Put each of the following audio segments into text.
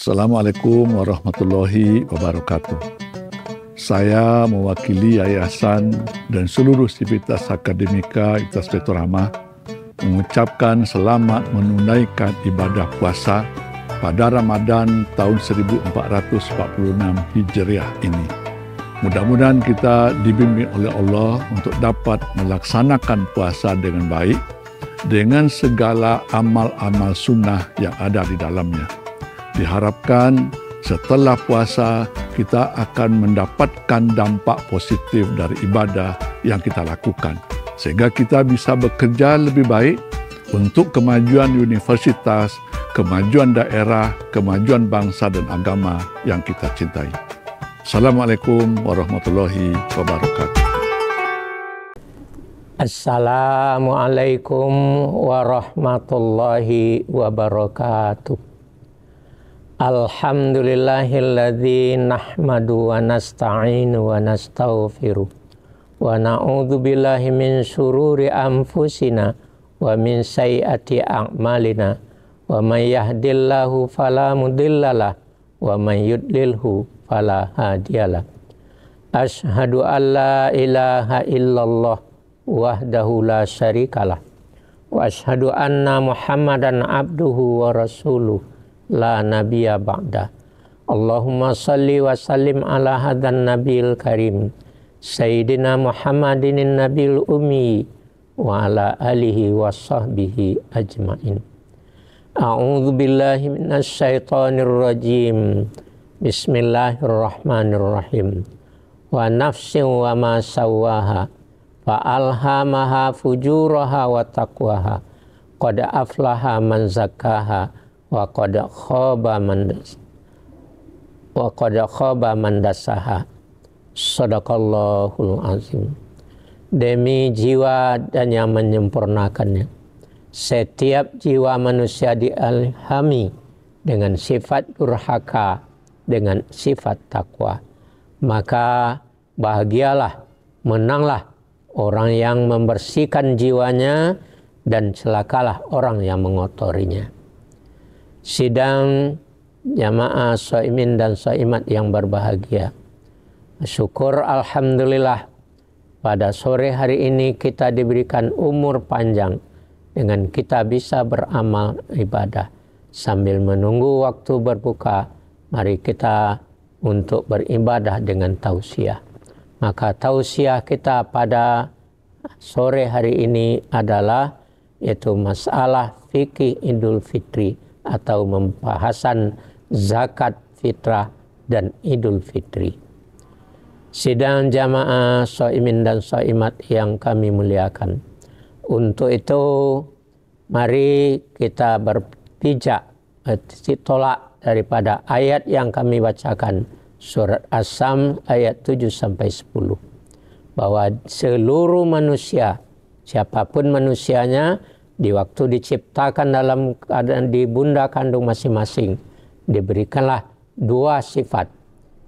Assalamualaikum warahmatullahi wabarakatuh. Saya mewakili yayasan dan seluruh sivitas akademika Universitas Pelita Rahmah mengucapkan selamat menunaikan ibadah puasa pada Ramadan tahun 1446 Hijriah ini. Mudah-mudahan kita dibimbing oleh Allah untuk dapat melaksanakan puasa dengan baik dengan segala amal-amal sunnah yang ada di dalamnya. Diharapkan setelah puasa kita akan mendapatkan dampak positif dari ibadah yang kita lakukan, sehingga kita bisa bekerja lebih baik untuk kemajuan universitas, kemajuan daerah, kemajuan bangsa dan agama yang kita cintai. Assalamualaikum warahmatullahi wabarakatuh. Assalamualaikum warahmatullahi wabarakatuh. Alhamdulillahilladzi nahmadu wa nasta'inu wa nastaghfiruh wa na'udzu billahi min syururi anfusina wa min sayyiati a'malina wa may yahdihillahu fala mudhillalah wa may yudlilhu fala hadiyalah. Asyhadu an la ilaha illallah wahdahu la syarikalah wa asyhadu anna Muhammadan abduhu wa rasuluh la nabiyya ba'da. Allahumma salli wa sallim ala hadan nabiyil karim Sayyidina Muhammadin nabil ummi wa ala alihi wa sahbihi ajmain. A'udzu billahi minasy syaithanir rajim. Bismillahirrahmanirrahim. Wa nafsin wa ma sawwaha fa alhamaha fujuraha wa taqwaha. Qad aflaha man zakkaha wa qad khaba man dassaha. Shadaqallahul azim. Demi jiwa dan yang menyempurnakannya, setiap jiwa manusia diilhami dengan sifat durhaka dengan sifat takwa. Maka bahagialah, menanglah orang yang membersihkan jiwanya dan celakalah orang yang mengotorinya. Sidang jamaah shaimin dan shaimat yang berbahagia, syukur alhamdulillah pada sore hari ini kita diberikan umur panjang dengan kita bisa beramal ibadah. Sambil menunggu waktu berbuka, mari kita untuk beribadah dengan tausiah. Maka tausiah kita pada sore hari ini adalah yaitu masalah fikih Idul Fitri atau pembahasan zakat fitrah dan Idul Fitri. Sidang jamaah shaimin dan shaimat yang kami muliakan, untuk itu mari kita berpijak tolak daripada ayat yang kami bacakan, surat As-Sam ayat 7-10, bahwa seluruh manusia, siapapun manusianya, di waktu diciptakan dalam keadaan di bunda kandung masing-masing, diberikanlah dua sifat.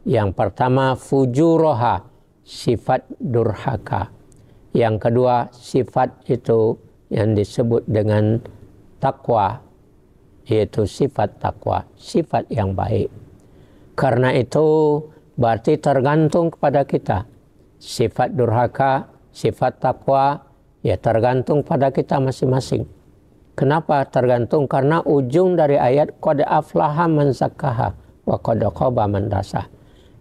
Yang pertama fujuroha, sifat durhaka. Yang kedua sifat itu yang disebut dengan takwa, yaitu sifat takwa, sifat yang baik. Karena itu berarti tergantung kepada kita. Sifat durhaka, sifat takwa, ya tergantung pada kita masing-masing. Kenapa tergantung? Karena ujung dari ayat qad aflaha man zakkaha wa qad khaba man dassaha.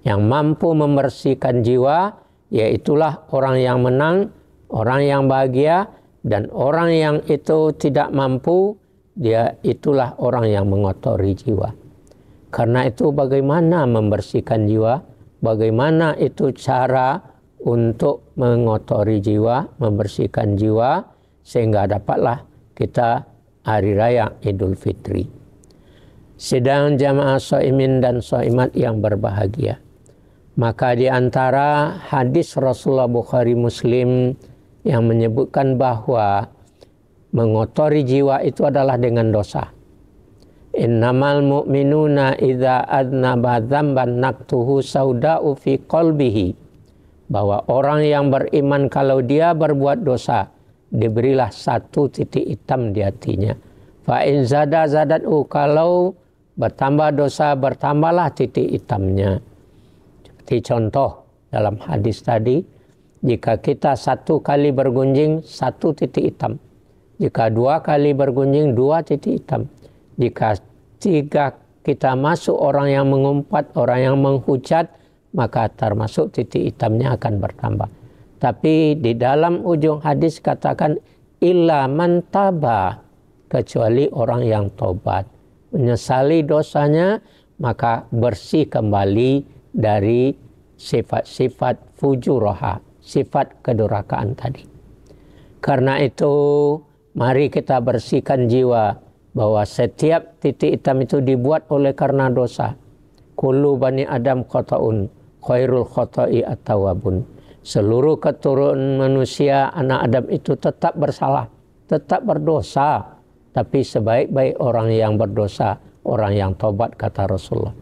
Yang mampu membersihkan jiwa, yaitulah orang yang menang, orang yang bahagia, dan orang yang itu tidak mampu, dia itulah orang yang mengotori jiwa. Karena itu bagaimana membersihkan jiwa? Bagaimana itu cara untuk mengotori jiwa, membersihkan jiwa, sehingga dapatlah kita hari raya Idul Fitri. Sedang jamaah shaimin dan shaimat yang berbahagia, maka di antara hadis Rasulullah Bukhari Muslim yang menyebutkan bahwa mengotori jiwa itu adalah dengan dosa. Innamal mu'minuna idza adnaba dzamban naktuhu sauda'u fi qalbihi. Bahwa orang yang beriman kalau dia berbuat dosa, diberilah satu titik hitam di hatinya. Fa in zada zadat'u, kalau bertambah dosa, bertambahlah titik hitamnya. Seperti contoh dalam hadis tadi, jika kita 1 kali bergunjing, 1 titik hitam. Jika 2 kali bergunjing, 2 titik hitam. Jika 3 kita masuk orang yang mengumpat, orang yang menghujat, maka termasuk titik hitamnya akan bertambah. Tapi di dalam ujung hadis katakan, illa man taba, kecuali orang yang tobat, menyesali dosanya, maka bersih kembali dari sifat-sifat fujuroha, sifat kedurhakaan tadi. Karena itu mari kita bersihkan jiwa bahwa setiap titik hitam itu dibuat oleh karena dosa. Kullu bani Adam khata'un, khairul khata'i at-tawwabun. Seluruh keturunan manusia anak Adam itu tetap bersalah, tetap berdosa. Tapi sebaik-baik orang yang berdosa, orang yang tobat, kata Rasulullah.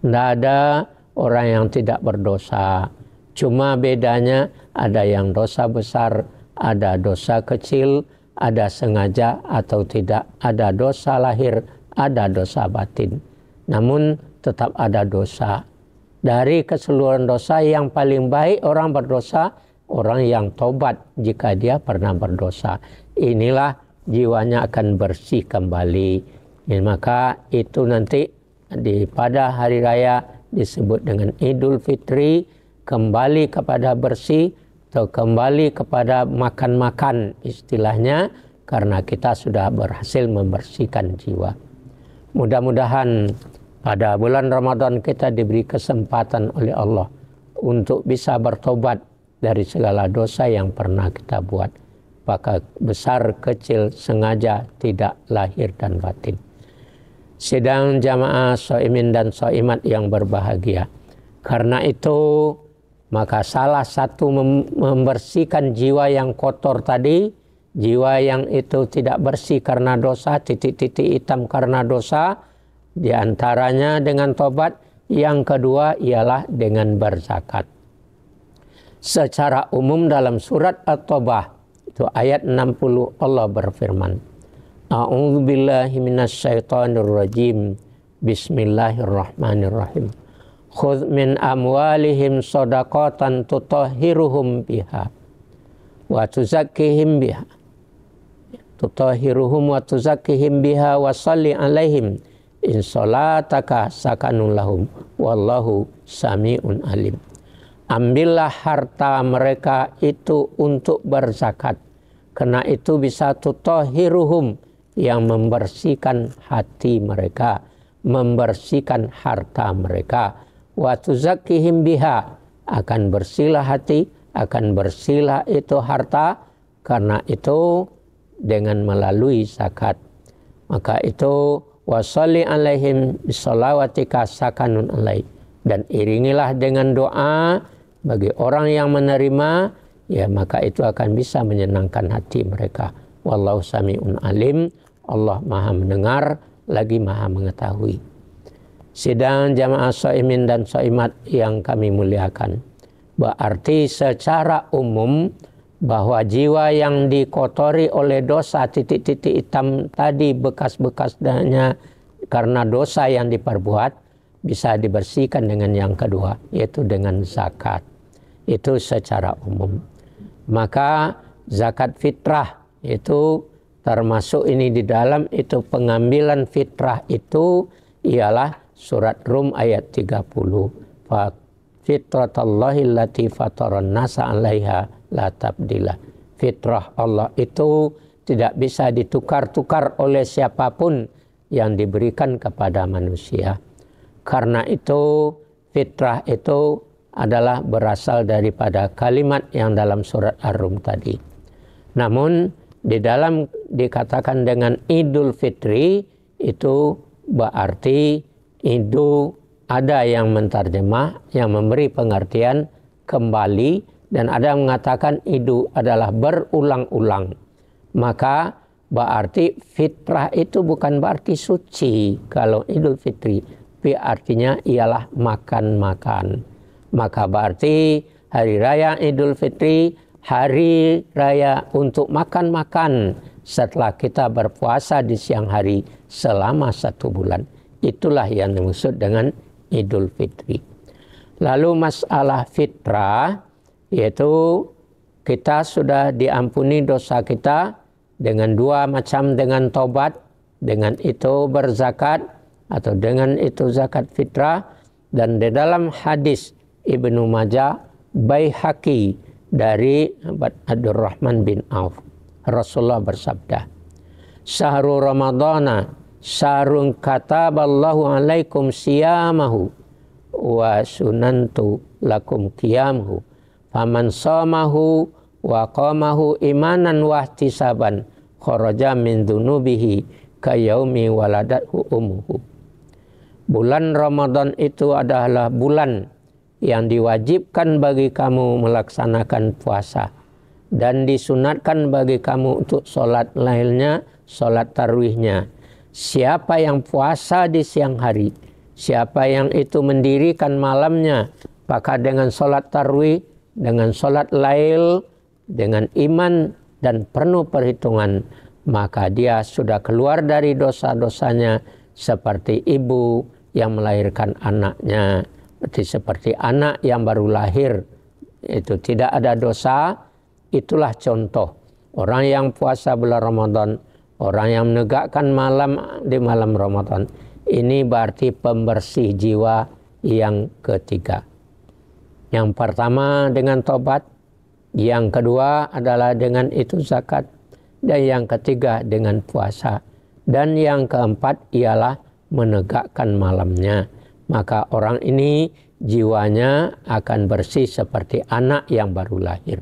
Tidak ada orang yang tidak berdosa. Cuma bedanya ada yang dosa besar, ada dosa kecil, ada sengaja atau tidak, ada dosa lahir, ada dosa batin. Namun tetap ada dosa. Dari keseluruhan dosa yang paling baik orang berdosa, orang yang tobat jika dia pernah berdosa. Inilah jiwanya akan bersih kembali. Maka itu nanti pada hari raya disebut dengan Idul Fitri, kembali kepada bersih atau kembali kepada makan-makan istilahnya, karena kita sudah berhasil membersihkan jiwa. Mudah-mudahan pada bulan Ramadan kita diberi kesempatan oleh Allah untuk bisa bertobat dari segala dosa yang pernah kita buat. Maka besar kecil, sengaja, tidak, lahir dan batin. Sidang jamaah shaimin dan shaimat yang berbahagia. Karena itu maka salah satu membersihkan jiwa yang kotor tadi, jiwa yang itu tidak bersih karena dosa, titik-titik hitam karena dosa, diantaranya dengan tobat. Yang kedua ialah dengan berzakat. Secara umum dalam surat At-Taubah itu ayat 60 Allah berfirman, A'udzubillahi minasyaitonirrajim. Bismillahirrahmanirrahim. Khudh min amwalihim shadaqatan tutahhiruhum biha wa tuzakkihim biha. Tutahhiruhum wa tuzakkihim biha wa shalli alaihim in salataka sakanun lahum wallahu sami'un alim. Ambillah harta mereka itu untuk berzakat. Karena itu bisa tutahhiruhum, yang membersihkan hati mereka, membersihkan harta mereka. Wa tuzakkihim biha, akan bersihlah hati, akan bersihlah itu harta, karena itu dengan melalui zakat. Maka itu wasalli alaihim bisalawatika sakanun alaih, dan iringilah dengan doa bagi orang yang menerima, ya maka itu akan bisa menyenangkan hati mereka. Wallahu sami'un alim, Allah maha mendengar lagi maha mengetahui. Sidang jamaah shaimin dan shaimat yang kami muliakan, berarti secara umum bahwa jiwa yang dikotori oleh dosa, titik-titik hitam tadi, bekas-bekasnya karena dosa yang diperbuat, bisa dibersihkan dengan yang kedua, yaitu dengan zakat. Itu secara umum. Maka zakat fitrah itu termasuk ini di dalam itu, pengambilan fitrah itu ialah surat Rum ayat 30. Fa fitratallahi allati fataran nasa 'alaiha la tabdila. Fitrah Allah itu tidak bisa ditukar-tukar oleh siapapun yang diberikan kepada manusia. Karena itu fitrah itu adalah berasal daripada kalimat yang dalam surat Ar-Rum tadi. Namun di dalam dikatakan dengan Idul Fitri itu berarti itu ada yang menterjemah, yang memberi pengertian kembali, dan ada yang mengatakan itu adalah berulang-ulang. Maka berarti fitrah itu bukan berarti suci kalau Idul Fitri, tapi artinya ialah makan-makan. Maka berarti hari raya Idul Fitri, hari raya untuk makan-makan setelah kita berpuasa di siang hari selama 1 bulan. Itulah yang dimaksud dengan Idul Fitri. Lalu masalah fitrah, yaitu kita sudah diampuni dosa kita dengan dua macam, dengan tobat, dengan itu berzakat, atau dengan itu zakat fitrah. Dan di dalam hadis Ibnu Majah Baihaqi dari Abdurrahman bin Auf, Rasulullah bersabda, "Syahrul Ramadana syahrun kataballahu alaikum siyamahu wa sunantu lakum qiyamhu faman shamahu wa qamahu imanan wa ihtisaban kharaja min dunubihi kayaumi waladathu ummuhu." Bulan Ramadan itu adalah bulan yang diwajibkan bagi kamu melaksanakan puasa dan disunatkan bagi kamu untuk sholat lailnya, sholat tarawihnya. Siapa yang puasa di siang hari, siapa yang itu mendirikan malamnya, maka dengan sholat tarawih, dengan sholat lail, dengan iman dan penuh perhitungan, maka dia sudah keluar dari dosa-dosanya seperti ibu yang melahirkan anaknya, seperti anak yang baru lahir, itu tidak ada dosa. Itulah contoh orang yang puasa bulan Ramadan, orang yang menegakkan malam di malam Ramadan. Ini berarti pembersih jiwa yang ketiga. Yang pertama dengan tobat, yang kedua adalah dengan itu zakat, dan yang ketiga dengan puasa, dan yang keempat ialah menegakkan malamnya. Maka orang ini jiwanya akan bersih seperti anak yang baru lahir.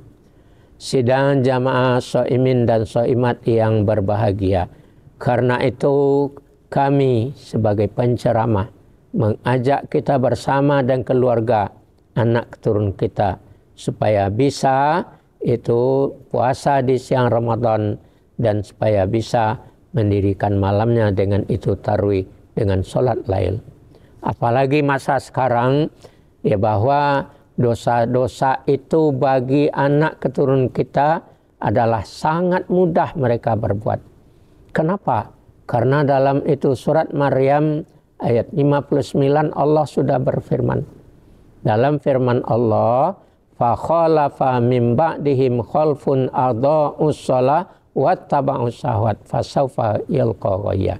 Sidang jamaah shaimin dan shaimat yang berbahagia, karena itu kami sebagai penceramah mengajak kita bersama dan keluarga, anak keturunan kita, supaya bisa itu puasa di siang Ramadan dan supaya bisa mendirikan malamnya dengan itu tarawih, dengan sholat lail. Apalagi masa sekarang, ya, bahwa dosa-dosa itu bagi anak keturunan kita adalah sangat mudah mereka berbuat. Kenapa? Karena dalam itu surat Maryam ayat 59 Allah sudah berfirman. Dalam firman Allah, fa khalafa min ba'dihim khalfun adaa'us shalah wattaba'us syahwat fasawfa yalqa ghayya.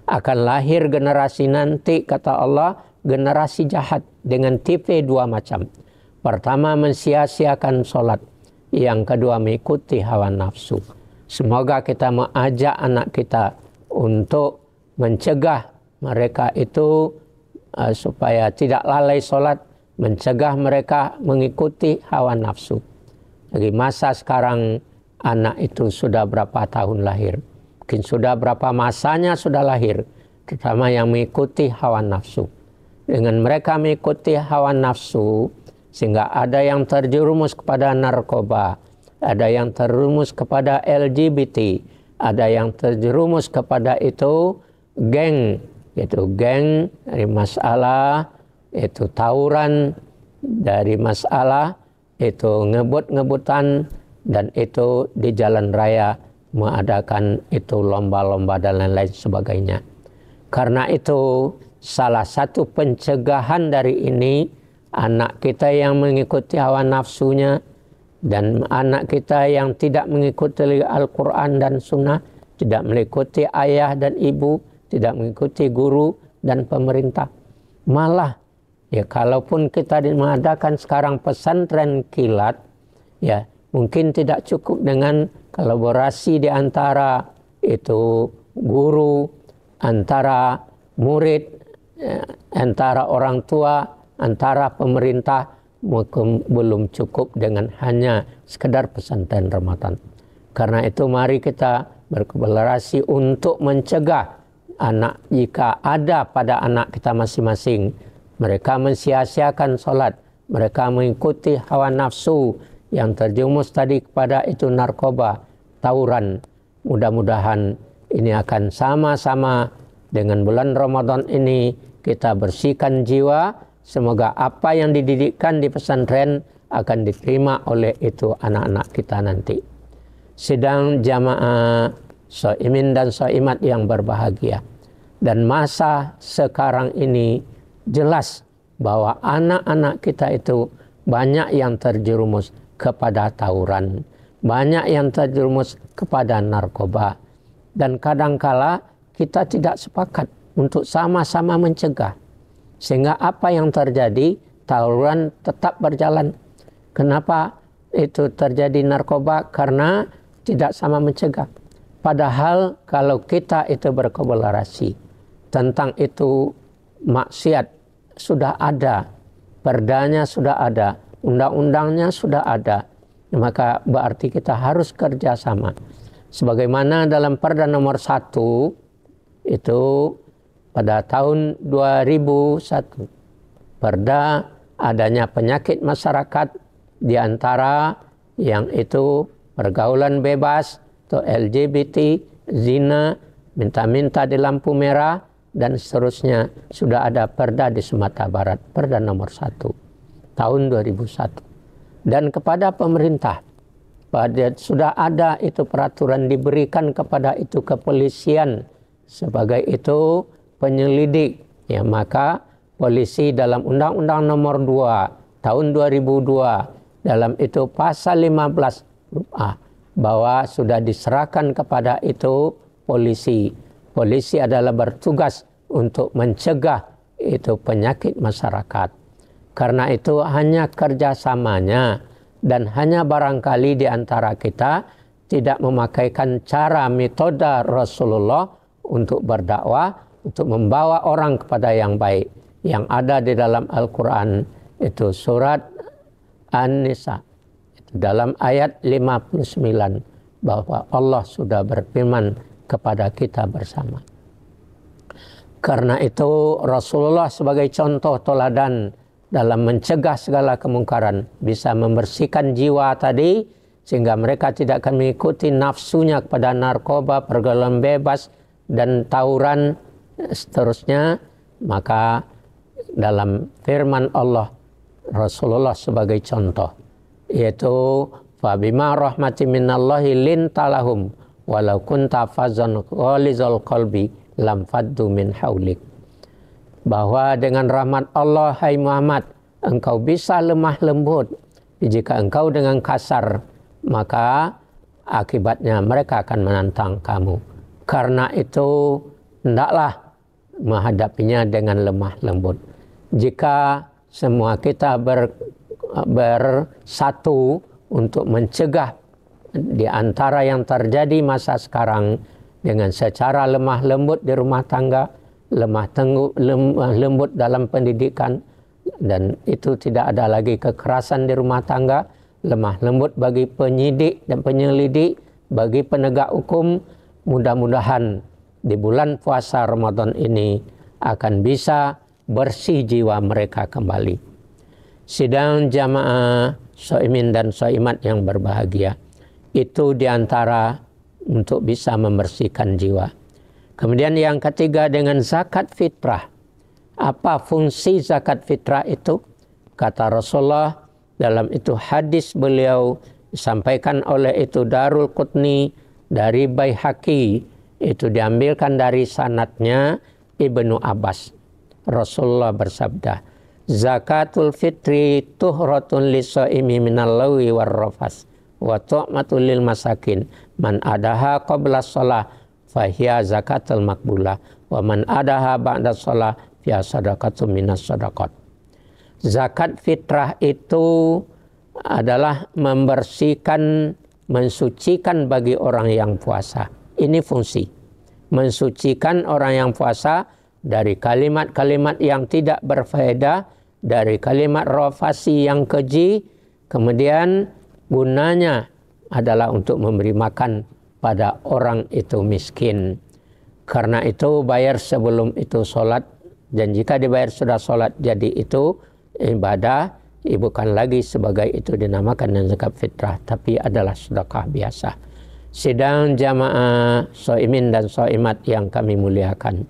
Akan lahir generasi nanti, kata Allah, generasi jahat dengan tipe dua macam. Pertama, mensia-siakan sholat. Yang kedua, mengikuti hawa nafsu. Semoga kita mengajak anak kita untuk mencegah mereka itu supaya tidak lalai sholat, mencegah mereka mengikuti hawa nafsu. Jadi masa sekarang anak itu sudah berapa tahun lahir, mungkin sudah berapa masanya sudah lahir, terutama yang mengikuti hawa nafsu. Dengan mereka mengikuti hawa nafsu, sehingga ada yang terjerumus kepada narkoba, ada yang terjerumus kepada LGBT, ada yang terjerumus kepada itu geng, yaitu geng dari masalah itu tawuran, dari masalah itu ngebut-ngebutan, dan itu di jalan raya mengadakan itu lomba-lomba dan lain-lain sebagainya. Karena itu salah satu pencegahan dari ini, anak kita yang mengikuti hawa nafsunya dan anak kita yang tidak mengikuti Al-Quran dan Sunnah, tidak mengikuti ayah dan ibu, tidak mengikuti guru dan pemerintah. Malah, ya, kalaupun kita mengadakan sekarang pesantren kilat, ya, mungkin tidak cukup dengan kolaborasi di antara itu guru, antara murid, antara orang tua, antara pemerintah. Belum cukup dengan hanya sekedar pesantren Ramadan. Karena itu mari kita berkolaborasi untuk mencegah anak, jika ada pada anak kita masing-masing, mereka mensia-siakan sholat, mereka mengikuti hawa nafsu yang terjerumus tadi kepada itu narkoba, tawuran. Mudah-mudahan ini akan sama-sama dengan bulan Ramadan ini kita bersihkan jiwa. Semoga apa yang dididikkan di pesantren akan diterima oleh itu anak-anak kita nanti. Sedang jamaah shaimin dan shaimat yang berbahagia, Dan masa sekarang ini jelas bahwa anak-anak kita itu banyak yang terjerumus kepada tawuran, banyak yang terjerumus kepada narkoba. Dan kadangkala kita tidak sepakat untuk sama-sama mencegah. Sehingga apa yang terjadi, tawuran tetap berjalan. Kenapa itu terjadi narkoba? Karena tidak sama mencegah. Padahal kalau kita itu berkolaborasi tentang itu, maksiat sudah ada, perdanya sudah ada, undang-undangnya sudah ada, maka berarti kita harus kerjasama. Sebagaimana dalam Perda nomor 1 itu pada tahun 2001, Perda adanya penyakit masyarakat di antara yang itu pergaulan bebas atau LGBT, zina, minta-minta di lampu merah, dan seterusnya. Sudah ada perda di Sumatera Barat, Perda nomor 1 tahun 2001. Dan kepada pemerintah, sudah ada itu peraturan diberikan kepada itu kepolisian sebagai itu penyelidik. Ya, maka polisi dalam Undang-Undang nomor 2 tahun 2002 dalam itu pasal 15 bahwa sudah diserahkan kepada itu polisi. Polisi adalah bertugas untuk mencegah itu penyakit masyarakat. Karena itu hanya kerjasamanya, dan hanya barangkali di antara kita tidak memakaikan cara metode Rasulullah untuk berdakwah, untuk membawa orang kepada yang baik. Yang ada di dalam Al-Quran itu surat An-Nisa. Dalam ayat 59 bahwa Allah sudah berfirman kepada kita bersama. Karena itu Rasulullah sebagai contoh teladan dalam mencegah segala kemungkaran, bisa membersihkan jiwa tadi sehingga mereka tidak akan mengikuti nafsunya kepada narkoba, pergaulan bebas, dan tawuran seterusnya. Maka dalam firman Allah, Rasulullah sebagai contoh, yaitu fabima rahmatin minallahi lintalahum walau kunta fazzan ghalizal qalbi lam faddu min haulik. Bahwa dengan rahmat Allah, hai Muhammad, engkau bisa lemah lembut. Jika engkau dengan kasar, maka akibatnya mereka akan menantang kamu. Karena itu hendaklah menghadapinya dengan lemah lembut. Jika semua kita bersatu untuk mencegah di antara yang terjadi masa sekarang dengan secara lemah lembut di rumah tangga, lemah lembut dalam pendidikan, dan itu tidak ada lagi kekerasan di rumah tangga, lemah lembut bagi penyidik dan penyelidik, bagi penegak hukum. Mudah-mudahan di bulan puasa Ramadan ini akan bisa bersih jiwa mereka kembali. Sidang jamaah shaimin dan shaimat yang berbahagia, itu diantara untuk bisa membersihkan jiwa. Kemudian yang ketiga dengan zakat fitrah. Apa fungsi zakat fitrah itu? Kata Rasulullah dalam itu hadis beliau disampaikan oleh itu Darul Qutni dari Baihaqi, itu diambilkan dari sanadnya Ibnu Abbas. Rasulullah bersabda, zakatul fitri tuhratun lis-shaimi minal lawi warrafas wa tu'matul lil masakin man adaha qabla shalah fahiya zakatul makbulah wa man adaha ba'da shalah fiya sadaqatun minas sadaqat. Zakat fitrah itu adalah membersihkan, mensucikan bagi orang yang puasa. Ini fungsi mensucikan orang yang puasa dari kalimat-kalimat yang tidak berfaedah, dari kalimat rafasi yang keji. Kemudian gunanya adalah untuk memberi makan pada orang itu miskin. Karena itu bayar sebelum itu sholat, dan jika dibayar sudah sholat jadi itu ibadah, bukan lagi sebagai itu dinamakan dengan zakat fitrah, tapi adalah sedekah biasa. Sidang jamaah shaimin dan shaimat yang kami muliakan,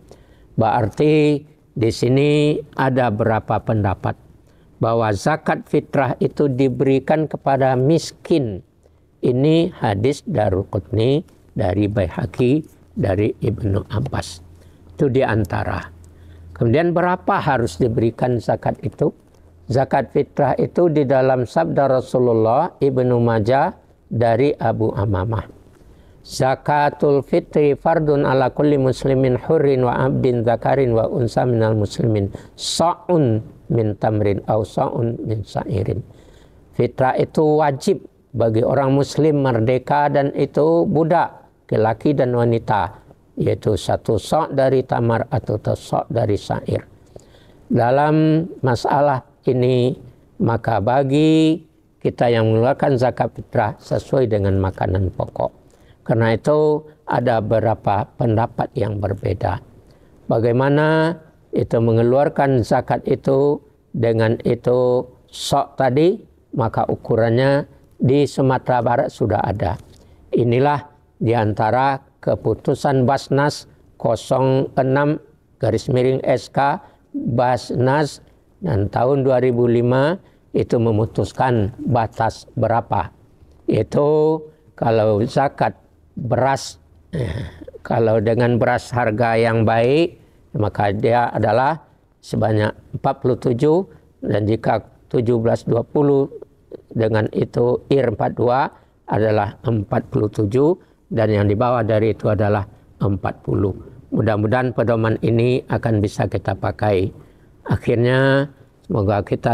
berarti di sini ada berapa pendapat bahwa zakat fitrah itu diberikan kepada miskin. Ini hadis Darul Qutni dari Baihaqi dari Ibnu Abbas. Itu di antara. Kemudian berapa harus diberikan zakat itu? Zakat fitrah itu di dalam sabda Rasulullah Ibnu Majah dari Abu Amamah. Zakatul fitri fardun ala kulli muslimin hurrin wa abdin zakarin wa unsa minal muslimin sa'un min tamrin au sa'un min sa'irin. Fitrah itu wajib bagi orang muslim merdeka dan itu budak, laki dan wanita, yaitu 1 sa' dari tamar atau 1 sa' dari sa'ir. Dalam masalah ini maka bagi kita yang mengeluarkan zakat fitrah sesuai dengan makanan pokok. Karena itu ada beberapa pendapat yang berbeda. Bagaimana itu mengeluarkan zakat itu dengan itu sok tadi, maka ukurannya di Sumatera Barat sudah ada. Inilah di antara keputusan Basnas 06/SK Basnas dan tahun 2005 itu memutuskan batas berapa. Itu kalau zakat beras, kalau dengan beras harga yang baik, maka dia adalah sebanyak 47, dan jika 1720 dengan itu IR 42 adalah 47, dan yang di bawah dari itu adalah 40. Mudah-mudahan pedoman ini akan bisa kita pakai. Akhirnya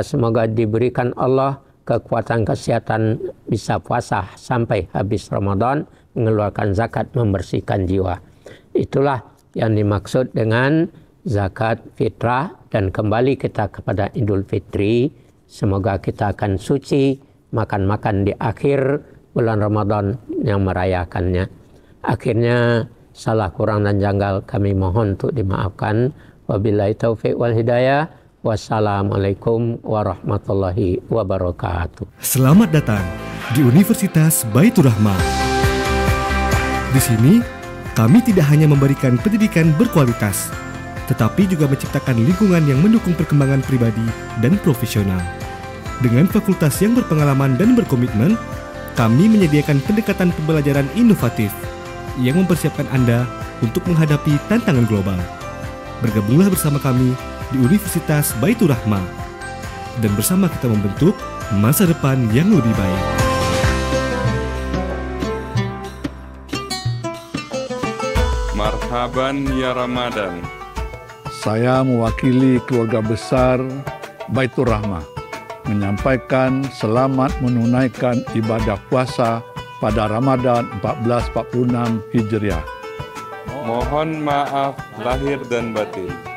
semoga diberikan Allah kekuatan kesehatan bisa puasa sampai habis Ramadan, mengeluarkan zakat, membersihkan jiwa. Itulah yang dimaksud dengan zakat fitrah, dan kembali kita kepada Idul Fitri. Semoga kita akan suci, makan-makan di akhir bulan Ramadan yang merayakannya. Akhirnya salah kurang dan janggal kami mohon untuk dimaafkan. Wabillahi taufiq wal hidayah. Wassalamualaikum warahmatullahi wabarakatuh. Selamat datang di Universitas Baitur Rahmah. Di sini, kami tidak hanya memberikan pendidikan berkualitas, tetapi juga menciptakan lingkungan yang mendukung perkembangan pribadi dan profesional. Dengan fakultas yang berpengalaman dan berkomitmen, kami menyediakan pendekatan pembelajaran inovatif yang mempersiapkan Anda untuk menghadapi tantangan global. Bergabunglah bersama kami di Universitas Baitur Rahmah, dan bersama kita membentuk masa depan yang lebih baik. Marhaban ya Ramadan. Saya mewakili keluarga besar Baitur Rahmah menyampaikan selamat menunaikan ibadah puasa pada Ramadan 1446 Hijriah. Mohon maaf lahir dan batin.